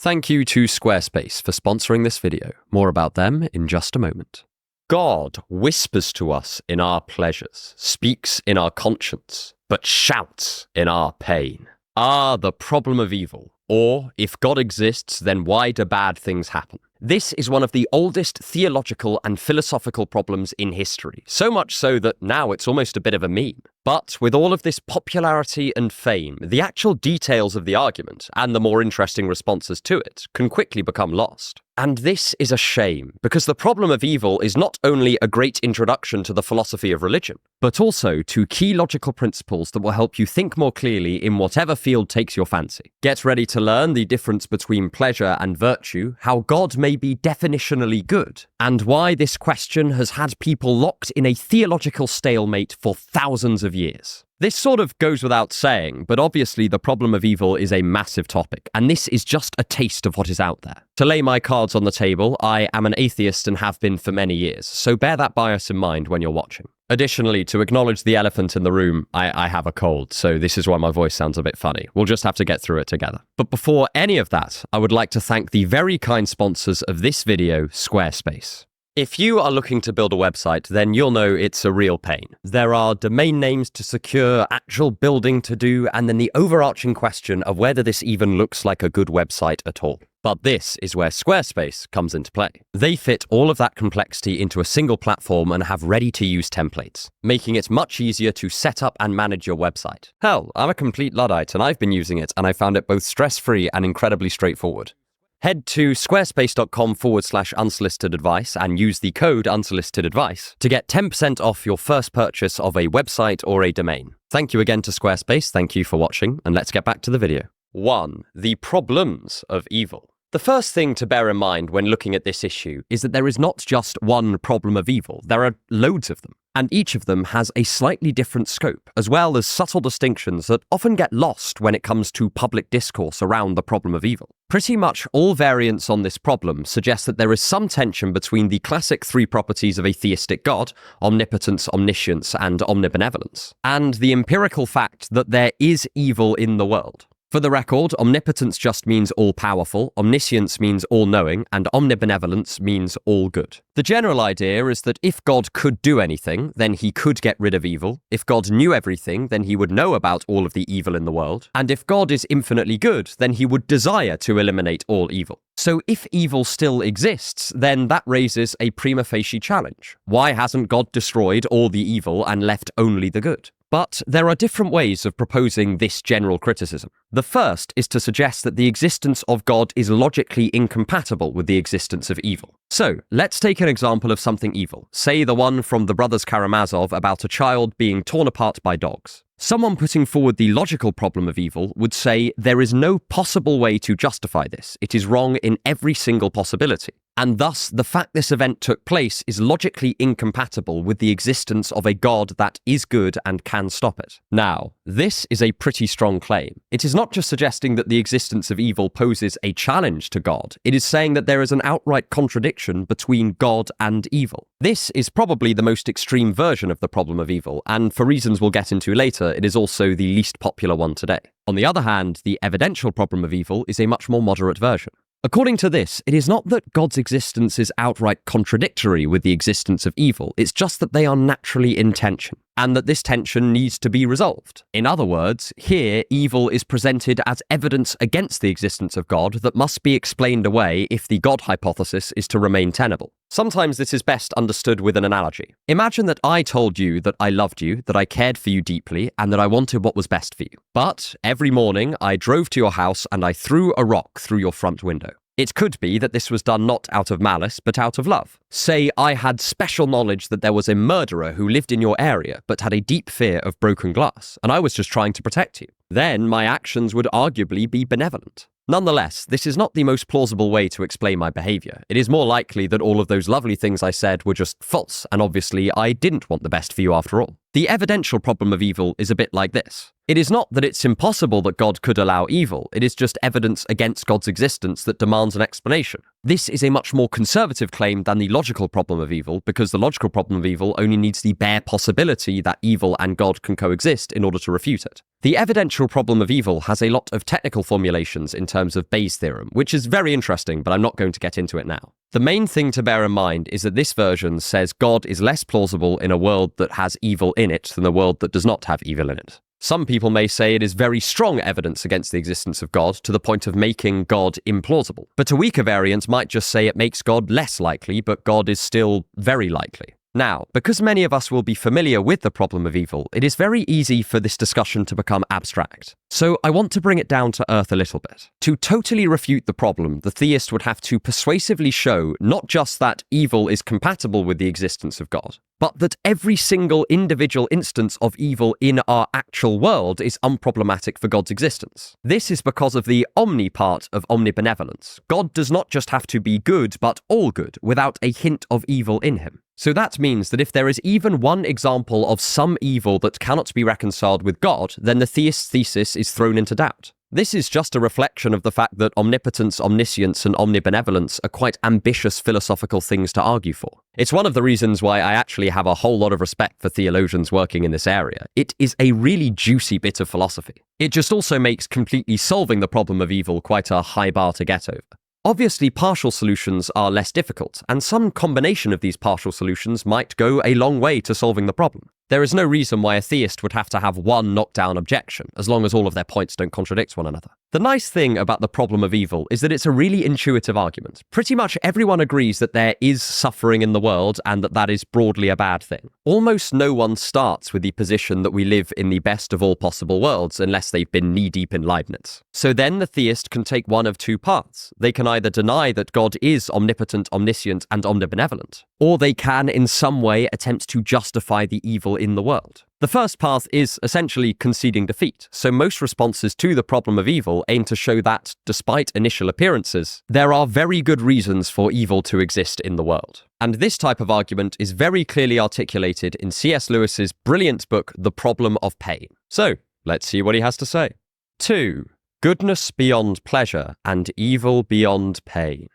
Thank you to Squarespace for sponsoring this video. More about them in just a moment. God whispers to us in our pleasures, speaks in our conscience, but shouts in our pain. The problem of evil. Or, if God exists, then why do bad things happen? This is one of the oldest theological and philosophical problems in history, so much so that now it's almost a bit of a meme. But with all of this popularity and fame, the actual details of the argument, and the more interesting responses to it, can quickly become lost. And this is a shame, because the problem of evil is not only a great introduction to the philosophy of religion, but also to key logical principles that will help you think more clearly in whatever field takes your fancy. Get ready to learn the difference between pleasure and virtue, how God may be definitionally good, and why this question has had people locked in a theological stalemate for thousands of years. This sort of goes without saying, but obviously the problem of evil is a massive topic, and this is just a taste of what is out there. To lay my cards on the table, I am an atheist and have been for many years, so bear that bias in mind when you're watching. Additionally, to acknowledge the elephant in the room, I have a cold, so this is why my voice sounds a bit funny. We'll just have to get through it together. But before any of that, I would like to thank the very kind sponsors of this video, Squarespace. If you are looking to build a website, then you'll know it's a real pain. There are domain names to secure, actual building to do, and then the overarching question of whether this even looks like a good website at all. But this is where Squarespace comes into play. They fit all of that complexity into a single platform and have ready-to-use templates, making it much easier to set up and manage your website. Hell, I'm a complete Luddite and I've been using it and I found it both stress-free and incredibly straightforward. Head to squarespace.com/unsolicited advice and use the code unsolicited advice to get 10% off your first purchase of a website or a domain. Thank you again to Squarespace. Thank you for watching, and let's get back to the video. 1. The problems of evil. The first thing to bear in mind when looking at this issue is that there is not just one problem of evil. There are loads of them, and each of them has a slightly different scope, as well as subtle distinctions that often get lost when it comes to public discourse around the problem of evil. Pretty much all variants on this problem suggest that there is some tension between the classic three properties of a theistic God, omnipotence, omniscience, and omnibenevolence, and the empirical fact that there is evil in the world. For the record, omnipotence just means all-powerful, omniscience means all-knowing, and omnibenevolence means all-good. The general idea is that if God could do anything, then he could get rid of evil. If God knew everything, then he would know about all of the evil in the world. And if God is infinitely good, then he would desire to eliminate all evil. So if evil still exists, then that raises a prima facie challenge. Why hasn't God destroyed all the evil and left only the good? But there are different ways of proposing this general criticism. The first is to suggest that the existence of God is logically incompatible with the existence of evil. So, let's take an example of something evil, say the one from the Brothers Karamazov about a child being torn apart by dogs. Someone putting forward the logical problem of evil would say there is no possible way to justify this. It is wrong in every single possibility. And thus, the fact this event took place is logically incompatible with the existence of a God that is good and can stop it. Now, this is a pretty strong claim. It is not just suggesting that the existence of evil poses a challenge to God. It is saying that there is an outright contradiction between God and evil. This is probably the most extreme version of the problem of evil, and for reasons we'll get into later, it is also the least popular one today. On the other hand, the evidential problem of evil is a much more moderate version. According to this, it is not that God's existence is outright contradictory with the existence of evil, it's just that they are naturally in tension, and that this tension needs to be resolved. In other words, here, evil is presented as evidence against the existence of God that must be explained away if the God hypothesis is to remain tenable. Sometimes this is best understood with an analogy. Imagine that I told you that I loved you, that I cared for you deeply, and that I wanted what was best for you. But every morning, I drove to your house and I threw a rock through your front window. It could be that this was done not out of malice, but out of love. Say I had special knowledge that there was a murderer who lived in your area, but had a deep fear of broken glass, and I was just trying to protect you. Then my actions would arguably be benevolent. Nonetheless, this is not the most plausible way to explain my behavior. It is more likely that all of those lovely things I said were just false, and obviously I didn't want the best for you after all. The evidential problem of evil is a bit like this. It is not that it's impossible that God could allow evil, it is just evidence against God's existence that demands an explanation. This is a much more conservative claim than the logical problem of evil, because the logical problem of evil only needs the bare possibility that evil and God can coexist in order to refute it. The evidential problem of evil has a lot of technical formulations in terms of Bayes' theorem, which is very interesting, but I'm not going to get into it now. The main thing to bear in mind is that this version says God is less plausible in a world that has evil in it than a world that does not have evil in it. Some people may say it is very strong evidence against the existence of God to the point of making God implausible. But a weaker variant might just say it makes God less likely, but God is still very likely. Now, because many of us will be familiar with the problem of evil, it is very easy for this discussion to become abstract. So I want to bring it down to earth a little bit. To totally refute the problem, the theist would have to persuasively show not just that evil is compatible with the existence of God, but that every single individual instance of evil in our actual world is unproblematic for God's existence. This is because of the omni part of omnibenevolence. God does not just have to be good, but all good, without a hint of evil in him. So that means that if there is even one example of some evil that cannot be reconciled with God, then the theist's thesis is thrown into doubt. This is just a reflection of the fact that omnipotence, omniscience, and omnibenevolence are quite ambitious philosophical things to argue for. It's one of the reasons why I actually have a whole lot of respect for theologians working in this area. It is a really juicy bit of philosophy. It just also makes completely solving the problem of evil quite a high bar to get over. Obviously, partial solutions are less difficult, and some combination of these partial solutions might go a long way to solving the problem. There is no reason why a theist would have to have one knockdown objection, as long as all of their points don't contradict one another. The nice thing about the problem of evil is that it's a really intuitive argument. Pretty much everyone agrees that there is suffering in the world and that that is broadly a bad thing. Almost no one starts with the position that we live in the best of all possible worlds unless they've been knee-deep in Leibniz. So then the theist can take one of two paths. They can either deny that God is omnipotent, omniscient, and omnibenevolent, or they can in some way attempt to justify the evil in the world. The first path is essentially conceding defeat, so most responses to the problem of evil aim to show that, despite initial appearances, there are very good reasons for evil to exist in the world. And this type of argument is very clearly articulated in C.S. Lewis's brilliant book, The Problem of Pain. So, let's see what he has to say. 2. Goodness beyond pleasure and evil beyond pain.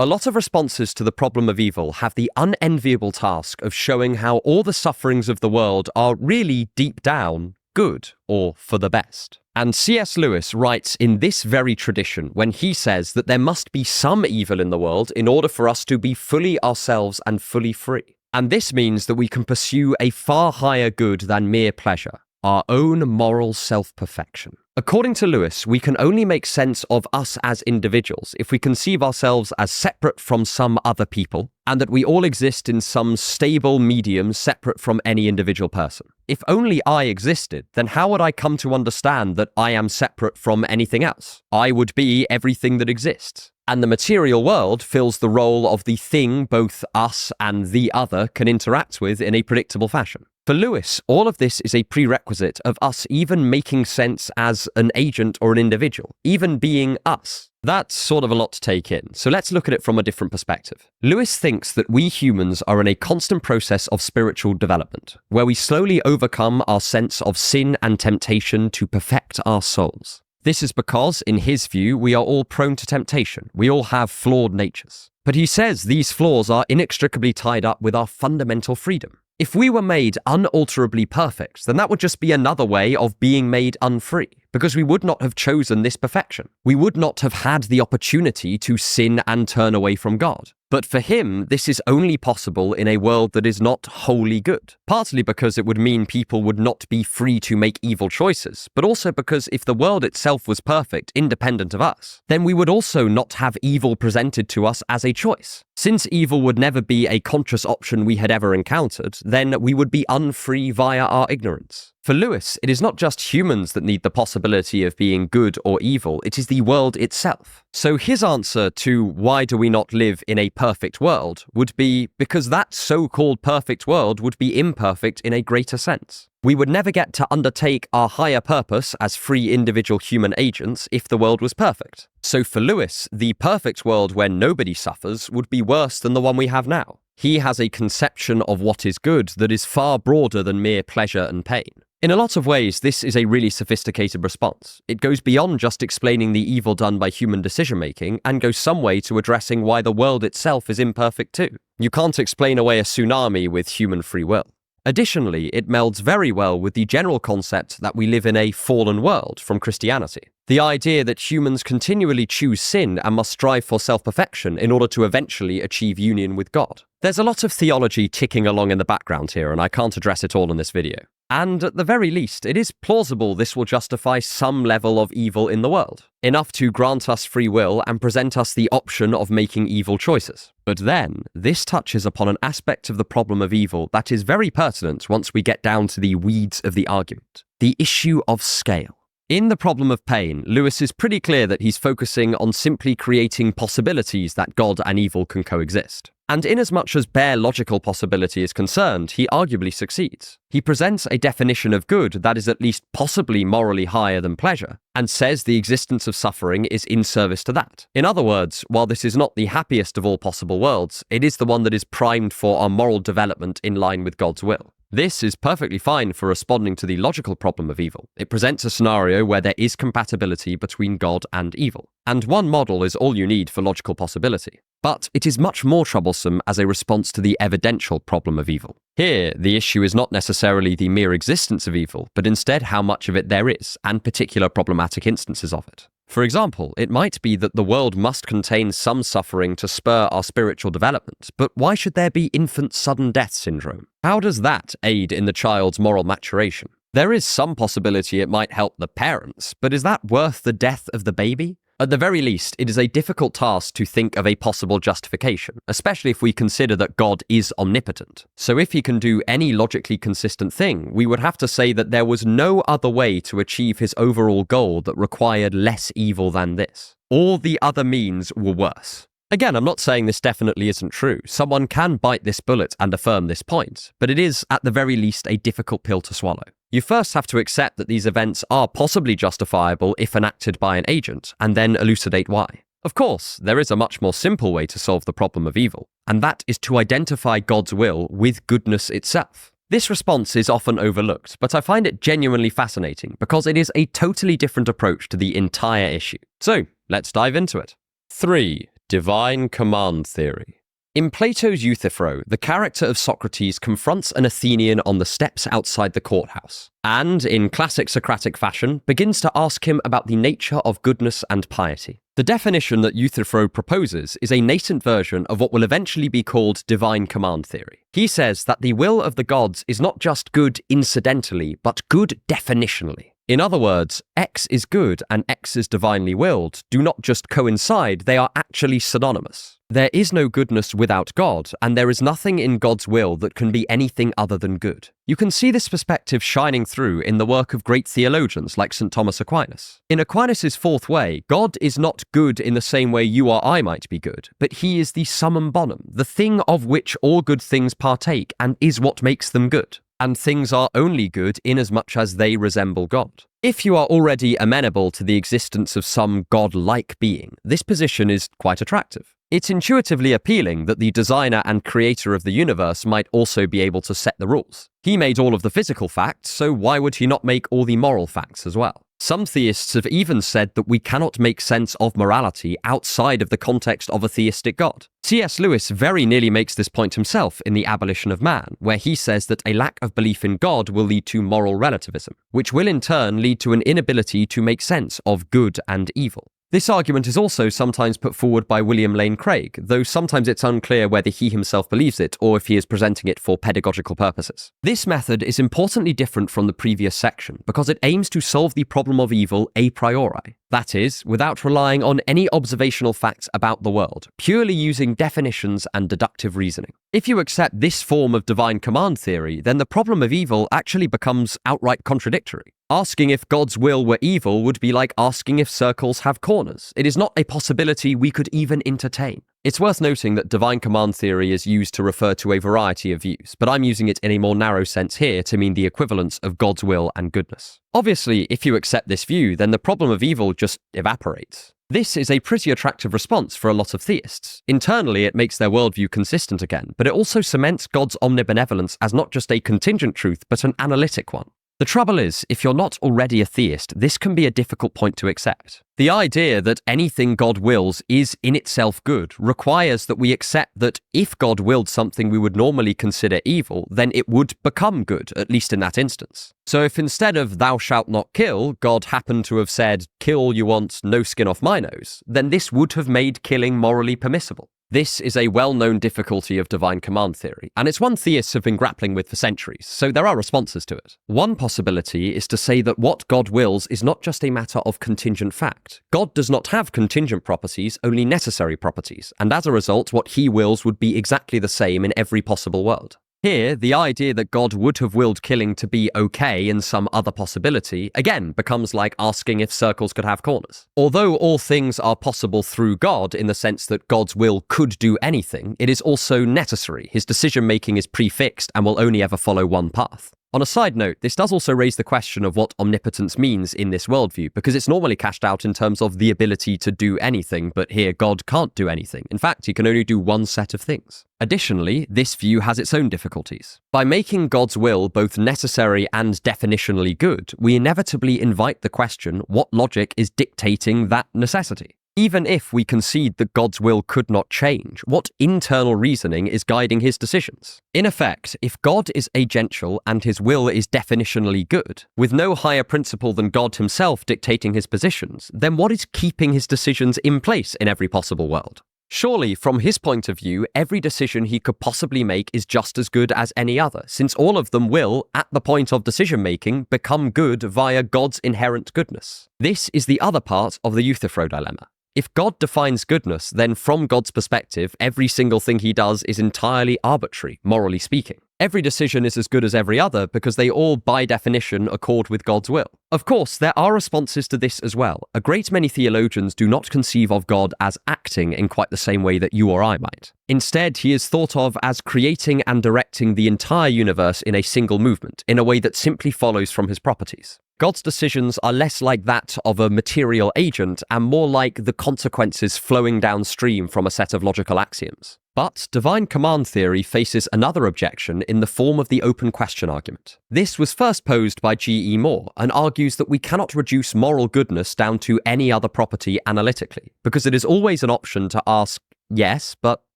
A lot of responses to the problem of evil have the unenviable task of showing how all the sufferings of the world are really deep down good or for the best. And C.S. Lewis writes in this very tradition when he says that there must be some evil in the world in order for us to be fully ourselves and fully free. And this means that we can pursue a far higher good than mere pleasure, our own moral self-perfection. According to Lewis, we can only make sense of us as individuals if we conceive ourselves as separate from some other people, and that we all exist in some stable medium separate from any individual person. If only I existed, then how would I come to understand that I am separate from anything else? I would be everything that exists. And the material world fills the role of the thing both us and the other can interact with in a predictable fashion. For Lewis, all of this is a prerequisite of us even making sense as an agent or an individual, even being us. That's sort of a lot to take in, so let's look at it from a different perspective. Lewis thinks that we humans are in a constant process of spiritual development, where we slowly overcome our sense of sin and temptation to perfect our souls. This is because, in his view, we are all prone to temptation. We all have flawed natures. But he says these flaws are inextricably tied up with our fundamental freedom. If we were made unalterably perfect, then that would just be another way of being made unfree, because we would not have chosen this perfection. We would not have had the opportunity to sin and turn away from God. But for him, this is only possible in a world that is not wholly good. Partly because it would mean people would not be free to make evil choices, but also because if the world itself was perfect, independent of us, then we would also not have evil presented to us as a choice. Since evil would never be a conscious option we had ever encountered, then we would be unfree via our ignorance. For Lewis, it is not just humans that need the possibility of being good or evil, it is the world itself. So his answer to why do we not live in a perfect world would be because that so-called perfect world would be imperfect in a greater sense. We would never get to undertake our higher purpose as free individual human agents if the world was perfect. So for Lewis, the perfect world where nobody suffers would be worse than the one we have now. He has a conception of what is good that is far broader than mere pleasure and pain. In a lot of ways, this is a really sophisticated response. It goes beyond just explaining the evil done by human decision-making and goes some way to addressing why the world itself is imperfect too. You can't explain away a tsunami with human free will. Additionally, it melds very well with the general concept that we live in a fallen world from Christianity. The idea that humans continually choose sin and must strive for self-perfection in order to eventually achieve union with God. There's a lot of theology ticking along in the background here, and I can't address it all in this video. And at the very least, it is plausible this will justify some level of evil in the world, enough to grant us free will and present us the option of making evil choices. But then, this touches upon an aspect of the problem of evil that is very pertinent once we get down to the weeds of the argument: the issue of scale. In The Problem of Pain, Lewis is pretty clear that he's focusing on simply creating possibilities that God and evil can coexist. And inasmuch as bare logical possibility is concerned, he arguably succeeds. He presents a definition of good that is at least possibly morally higher than pleasure, and says the existence of suffering is in service to that. In other words, while this is not the happiest of all possible worlds, it is the one that is primed for our moral development in line with God's will. This is perfectly fine for responding to the logical problem of evil. It presents a scenario where there is compatibility between God and evil. And one model is all you need for logical possibility. But it is much more troublesome as a response to the evidential problem of evil. Here, the issue is not necessarily the mere existence of evil, but instead how much of it there is, and particular problematic instances of it. For example, it might be that the world must contain some suffering to spur our spiritual development, but why should there be infant sudden death syndrome? How does that aid in the child's moral maturation? There is some possibility it might help the parents, but is that worth the death of the baby? At the very least, it is a difficult task to think of a possible justification, especially if we consider that God is omnipotent. So if he can do any logically consistent thing, we would have to say that there was no other way to achieve his overall goal that required less evil than this. All the other means were worse. Again, I'm not saying this definitely isn't true. Someone can bite this bullet and affirm this point, but it is, at the very least, a difficult pill to swallow. You first have to accept that these events are possibly justifiable if enacted by an agent, and then elucidate why. Of course, there is a much more simple way to solve the problem of evil, and that is to identify God's will with goodness itself. This response is often overlooked, but I find it genuinely fascinating because it is a totally different approach to the entire issue. So, let's dive into it. 3. Divine command theory. In Plato's Euthyphro, the character of Socrates confronts an Athenian on the steps outside the courthouse, and, in classic Socratic fashion, begins to ask him about the nature of goodness and piety. The definition that Euthyphro proposes is a nascent version of what will eventually be called divine command theory. He says that the will of the gods is not just good incidentally, but good definitionally. In other words, X is good and X is divinely willed do not just coincide, they are actually synonymous. There is no goodness without God, and there is nothing in God's will that can be anything other than good. You can see this perspective shining through in the work of great theologians like St. Thomas Aquinas. In Aquinas' fourth way, God is not good in the same way you or I might be good, but he is the summum bonum, the thing of which all good things partake and is what makes them good. And things are only good inasmuch as they resemble God. If you are already amenable to the existence of some God-like being, this position is quite attractive. It's intuitively appealing that the designer and creator of the universe might also be able to set the rules. He made all of the physical facts, so why would he not make all the moral facts as well? Some theists have even said that we cannot make sense of morality outside of the context of a theistic God. C.S. Lewis very nearly makes this point himself in The Abolition of Man, where he says that a lack of belief in God will lead to moral relativism, which will in turn lead to an inability to make sense of good and evil. This argument is also sometimes put forward by William Lane Craig, though sometimes it's unclear whether he himself believes it or if he is presenting it for pedagogical purposes. This method is importantly different from the previous section because it aims to solve the problem of evil a priori. That is, without relying on any observational facts about the world, purely using definitions and deductive reasoning. If you accept this form of divine command theory, then the problem of evil actually becomes outright contradictory. Asking if God's will were evil would be like asking if circles have corners. It is not a possibility we could even entertain. It's worth noting that divine command theory is used to refer to a variety of views, but I'm using it in a more narrow sense here to mean the equivalence of God's will and goodness. Obviously, if you accept this view, then the problem of evil just evaporates. This is a pretty attractive response for a lot of theists. Internally, it makes their worldview consistent again, but it also cements God's omnibenevolence as not just a contingent truth, but an analytic one. The trouble is, if you're not already a theist, this can be a difficult point to accept. The idea that anything God wills is in itself good requires that we accept that if God willed something we would normally consider evil, then it would become good, at least in that instance. So if instead of "thou shalt not kill," God happened to have said "kill all you want, no skin off my nose," then this would have made killing morally permissible. This is a well-known difficulty of divine command theory, and it's one theists have been grappling with for centuries, so there are responses to it. One possibility is to say that what God wills is not just a matter of contingent fact. God does not have contingent properties, only necessary properties, and as a result, what he wills would be exactly the same in every possible world. Here, the idea that God would have willed killing to be okay in some other possibility, again, becomes like asking if circles could have corners. Although all things are possible through God in the sense that God's will could do anything, it is also necessary. His decision-making is prefixed and will only ever follow one path. On a side note, this does also raise the question of what omnipotence means in this worldview, because it's normally cashed out in terms of the ability to do anything, but here God can't do anything. In fact, he can only do one set of things. Additionally, this view has its own difficulties. By making God's will both necessary and definitionally good, we inevitably invite the question, what logic is dictating that necessity? Even if we concede that God's will could not change, what internal reasoning is guiding his decisions? In effect, if God is agential and his will is definitionally good, with no higher principle than God himself dictating his positions, then what is keeping his decisions in place in every possible world? Surely, from his point of view, every decision he could possibly make is just as good as any other, since all of them will, at the point of decision-making, become good via God's inherent goodness. This is the other part of the Euthyphro dilemma. If God defines goodness, then from God's perspective, every single thing he does is entirely arbitrary, morally speaking. Every decision is as good as every other because they all, by definition, accord with God's will. Of course, there are responses to this as well. A great many theologians do not conceive of God as acting in quite the same way that you or I might. Instead, he is thought of as creating and directing the entire universe in a single movement, in a way that simply follows from his properties. God's decisions are less like that of a material agent and more like the consequences flowing downstream from a set of logical axioms. But divine command theory faces another objection in the form of the open question argument. This was first posed by G.E. Moore and argues that we cannot reduce moral goodness down to any other property analytically, because it is always an option to ask, yes, but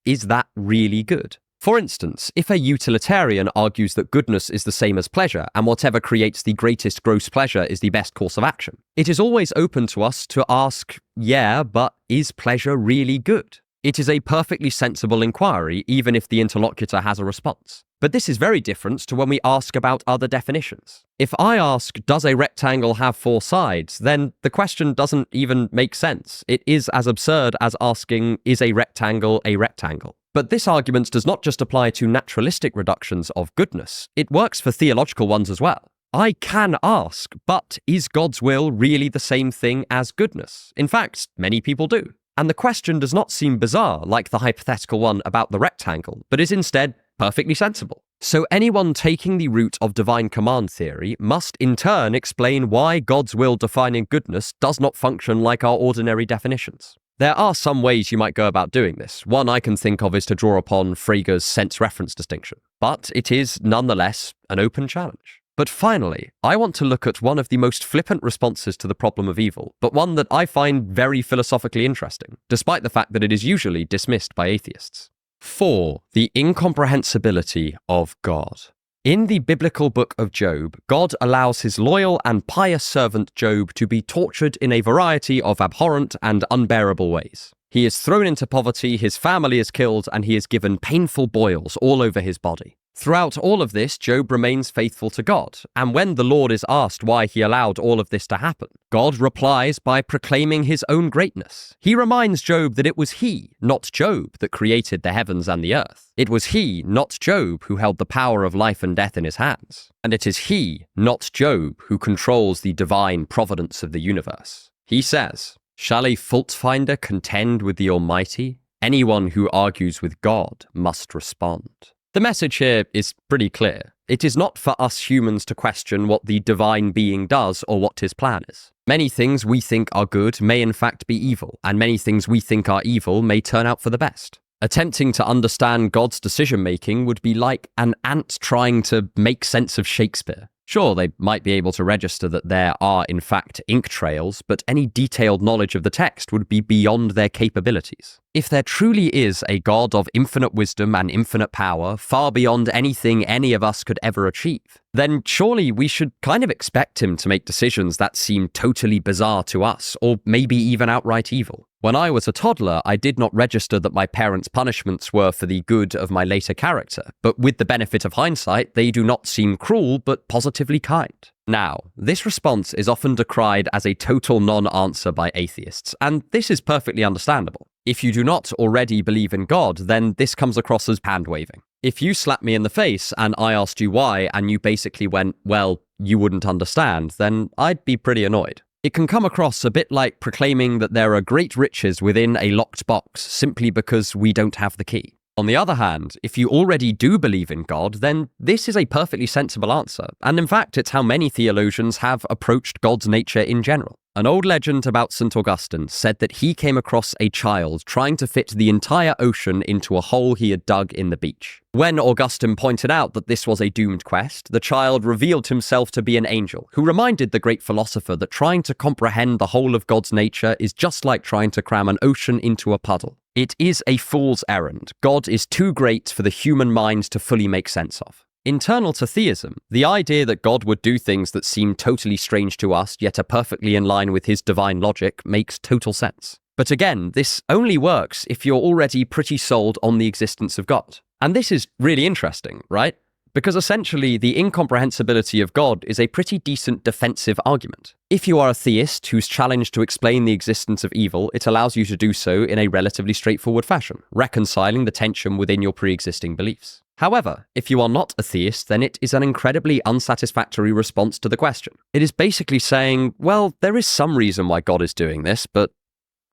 is that really good? For instance, if a utilitarian argues that goodness is the same as pleasure and whatever creates the greatest gross pleasure is the best course of action, it is always open to us to ask, yeah, but is pleasure really good? It is a perfectly sensible inquiry, even if the interlocutor has a response. But this is very different to when we ask about other definitions. If I ask, does a rectangle have 4 sides, then the question doesn't even make sense. It is as absurd as asking, is a rectangle a rectangle? But this argument does not just apply to naturalistic reductions of goodness, it works for theological ones as well. I can ask, but is God's will really the same thing as goodness? In fact, many people do. And the question does not seem bizarre, like the hypothetical one about the rectangle, but is instead perfectly sensible. So anyone taking the route of divine command theory must in turn explain why God's will defining goodness does not function like our ordinary definitions. There are some ways you might go about doing this. One I can think of is to draw upon Frege's sense-reference distinction. But it is, nonetheless, an open challenge. But finally, I want to look at one of the most flippant responses to the problem of evil, but one that I find very philosophically interesting, despite the fact that it is usually dismissed by atheists. 4. The Incomprehensibility of God. In the biblical book of Job, God allows his loyal and pious servant Job to be tortured in a variety of abhorrent and unbearable ways. He is thrown into poverty, his family is killed, and he is given painful boils all over his body. Throughout all of this, Job remains faithful to God, and when the Lord is asked why he allowed all of this to happen, God replies by proclaiming his own greatness. He reminds Job that it was he, not Job, that created the heavens and the earth. It was he, not Job, who held the power of life and death in his hands. And it is he, not Job, who controls the divine providence of the universe. He says, "Shall a fault-finder contend with the Almighty? Anyone who argues with God must respond." The message here is pretty clear. It is not for us humans to question what the divine being does or what his plan is. Many things we think are good may in fact be evil, and many things we think are evil may turn out for the best. Attempting to understand God's decision-making would be like an ant trying to make sense of Shakespeare. Sure, they might be able to register that there are, in fact, ink trails, but any detailed knowledge of the text would be beyond their capabilities. If there truly is a God of infinite wisdom and infinite power, far beyond anything any of us could ever achieve, then surely we should kind of expect him to make decisions that seem totally bizarre to us, or maybe even outright evil. When I was a toddler, I did not register that my parents' punishments were for the good of my later character, but with the benefit of hindsight, they do not seem cruel, but positively kind. Now, this response is often decried as a total non-answer by atheists, and this is perfectly understandable. If you do not already believe in God, then this comes across as hand-waving. If you slapped me in the face and I asked you why, and you basically went, well, you wouldn't understand, then I'd be pretty annoyed. It can come across a bit like proclaiming that there are great riches within a locked box simply because we don't have the key. On the other hand, if you already do believe in God, then this is a perfectly sensible answer, and in fact it's how many theologians have approached God's nature in general. An old legend about St. Augustine said that he came across a child trying to fit the entire ocean into a hole he had dug in the beach. When Augustine pointed out that this was a doomed quest, the child revealed himself to be an angel, who reminded the great philosopher that trying to comprehend the whole of God's nature is just like trying to cram an ocean into a puddle. It is a fool's errand. God is too great for the human mind to fully make sense of. Internal to theism, the idea that God would do things that seem totally strange to us, yet are perfectly in line with his divine logic, makes total sense. But again, this only works if you're already pretty sold on the existence of God. And this is really interesting, right? Because essentially, the incomprehensibility of God is a pretty decent defensive argument. If you are a theist who's challenged to explain the existence of evil, it allows you to do so in a relatively straightforward fashion, reconciling the tension within your pre-existing beliefs. However, if you are not a theist, then it is an incredibly unsatisfactory response to the question. It is basically saying, well, there is some reason why God is doing this, but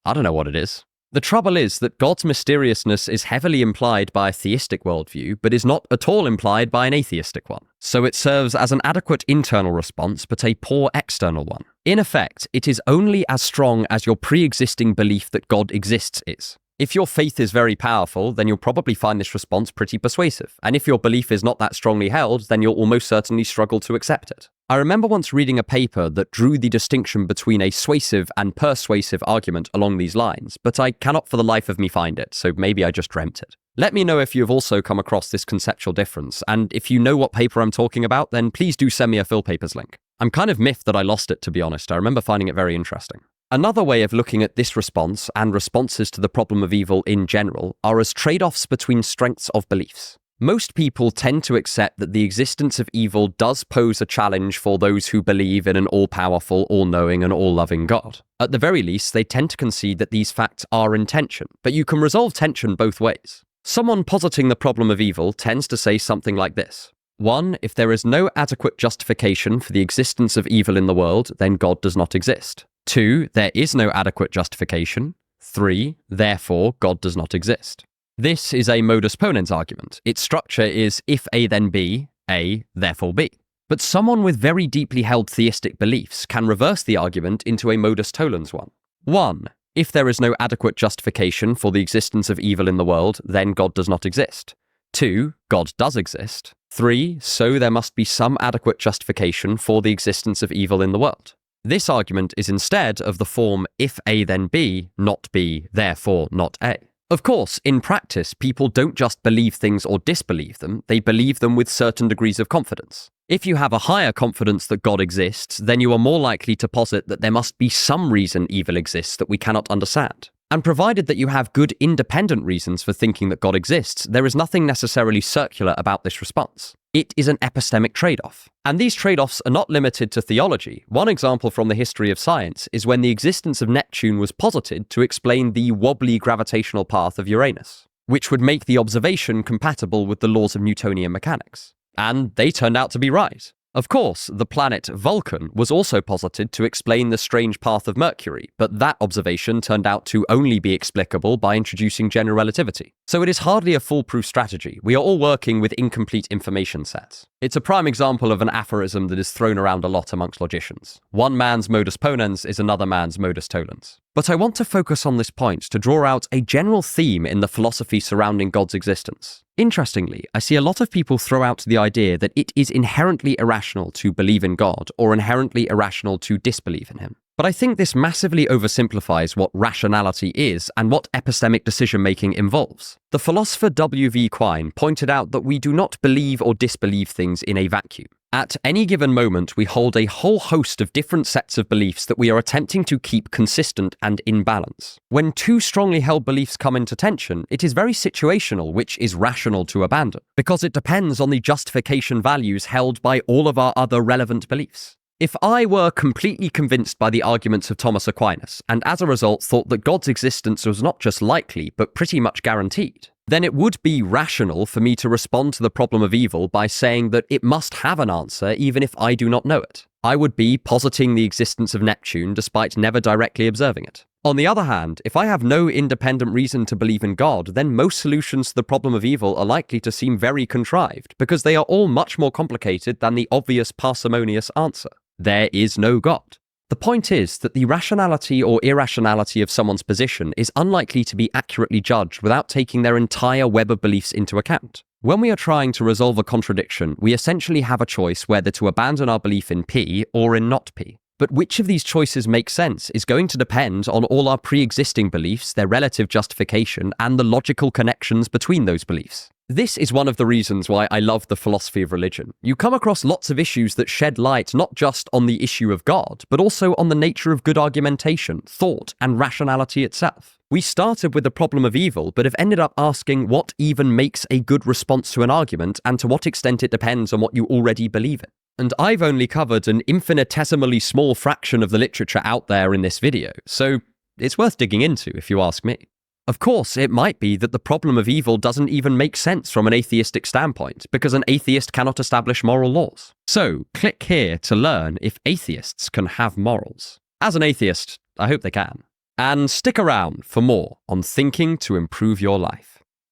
I don't know what it is. The trouble is that God's mysteriousness is heavily implied by a theistic worldview, but is not at all implied by an atheistic one. So it serves as an adequate internal response, but a poor external one. In effect, it is only as strong as your pre-existing belief that God exists is. If your faith is very powerful, then you'll probably find this response pretty persuasive. And if your belief is not that strongly held, then you'll almost certainly struggle to accept it. I remember once reading a paper that drew the distinction between a suasive and persuasive argument along these lines, but I cannot for the life of me find it, so maybe I just dreamt it. Let me know if you've also come across this conceptual difference, and if you know what paper I'm talking about, then please do send me a Phil Papers link. I'm kind of miffed that I lost it, to be honest. I remember finding it very interesting. Another way of looking at this response, and responses to the problem of evil in general, are as trade-offs between strengths of beliefs. Most people tend to accept that the existence of evil does pose a challenge for those who believe in an all-powerful, all-knowing, and all-loving God. At the very least, they tend to concede that these facts are in tension, but you can resolve tension both ways. Someone positing the problem of evil tends to say something like this. 1. If there is no adequate justification for the existence of evil in the world, then God does not exist. 2. There is no adequate justification. 3. Therefore, God does not exist. This is a modus ponens argument. Its structure is if A then B, A, therefore B. But someone with very deeply held theistic beliefs can reverse the argument into a modus tollens one. 1. If there is no adequate justification for the existence of evil in the world, then God does not exist. 2. God does exist. 3. So there must be some adequate justification for the existence of evil in the world. This argument is instead of the form if A then B, not B, therefore not A. Of course, in practice, people don't just believe things or disbelieve them, they believe them with certain degrees of confidence. If you have a higher confidence that God exists, then you are more likely to posit that there must be some reason evil exists that we cannot understand. And provided that you have good independent reasons for thinking that God exists, there is nothing necessarily circular about this response. It is an epistemic trade-off. And these trade-offs are not limited to theology. One example from the history of science is when the existence of Neptune was posited to explain the wobbly gravitational path of Uranus, which would make the observation compatible with the laws of Newtonian mechanics. And they turned out to be right. Of course, the planet Vulcan was also posited to explain the strange path of Mercury, but that observation turned out to only be explicable by introducing general relativity. So it is hardly a foolproof strategy. We are all working with incomplete information sets. It's a prime example of an aphorism that is thrown around a lot amongst logicians. One man's modus ponens is another man's modus tollens. But I want to focus on this point to draw out a general theme in the philosophy surrounding God's existence. Interestingly, I see a lot of people throw out the idea that it is inherently irrational to believe in God or inherently irrational to disbelieve in him. But I think this massively oversimplifies what rationality is and what epistemic decision-making involves. The philosopher W.V. Quine pointed out that we do not believe or disbelieve things in a vacuum. At any given moment, we hold a whole host of different sets of beliefs that we are attempting to keep consistent and in balance. When two strongly held beliefs come into tension, it is very situational which is rational to abandon, because it depends on the justification values held by all of our other relevant beliefs. If I were completely convinced by the arguments of Thomas Aquinas, and as a result thought that God's existence was not just likely, but pretty much guaranteed, then it would be rational for me to respond to the problem of evil by saying that it must have an answer even if I do not know it. I would be positing the existence of Neptune despite never directly observing it. On the other hand, if I have no independent reason to believe in God, then most solutions to the problem of evil are likely to seem very contrived, because they are all much more complicated than the obvious parsimonious answer. There is no God. The point is that the rationality or irrationality of someone's position is unlikely to be accurately judged without taking their entire web of beliefs into account. When we are trying to resolve a contradiction, we essentially have a choice whether to abandon our belief in P or in not P. But which of these choices makes sense is going to depend on all our pre-existing beliefs, their relative justification, and the logical connections between those beliefs. This is one of the reasons why I love the philosophy of religion. You come across lots of issues that shed light not just on the issue of God, but also on the nature of good argumentation, thought, and rationality itself. We started with the problem of evil, but have ended up asking what even makes a good response to an argument, and to what extent it depends on what you already believe in. And I've only covered an infinitesimally small fraction of the literature out there in this video, so it's worth digging into if you ask me. Of course, it might be that the problem of evil doesn't even make sense from an atheistic standpoint, because an atheist cannot establish moral laws. So, click here to learn if atheists can have morals. As an atheist, I hope they can. And stick around for more on thinking to improve your life.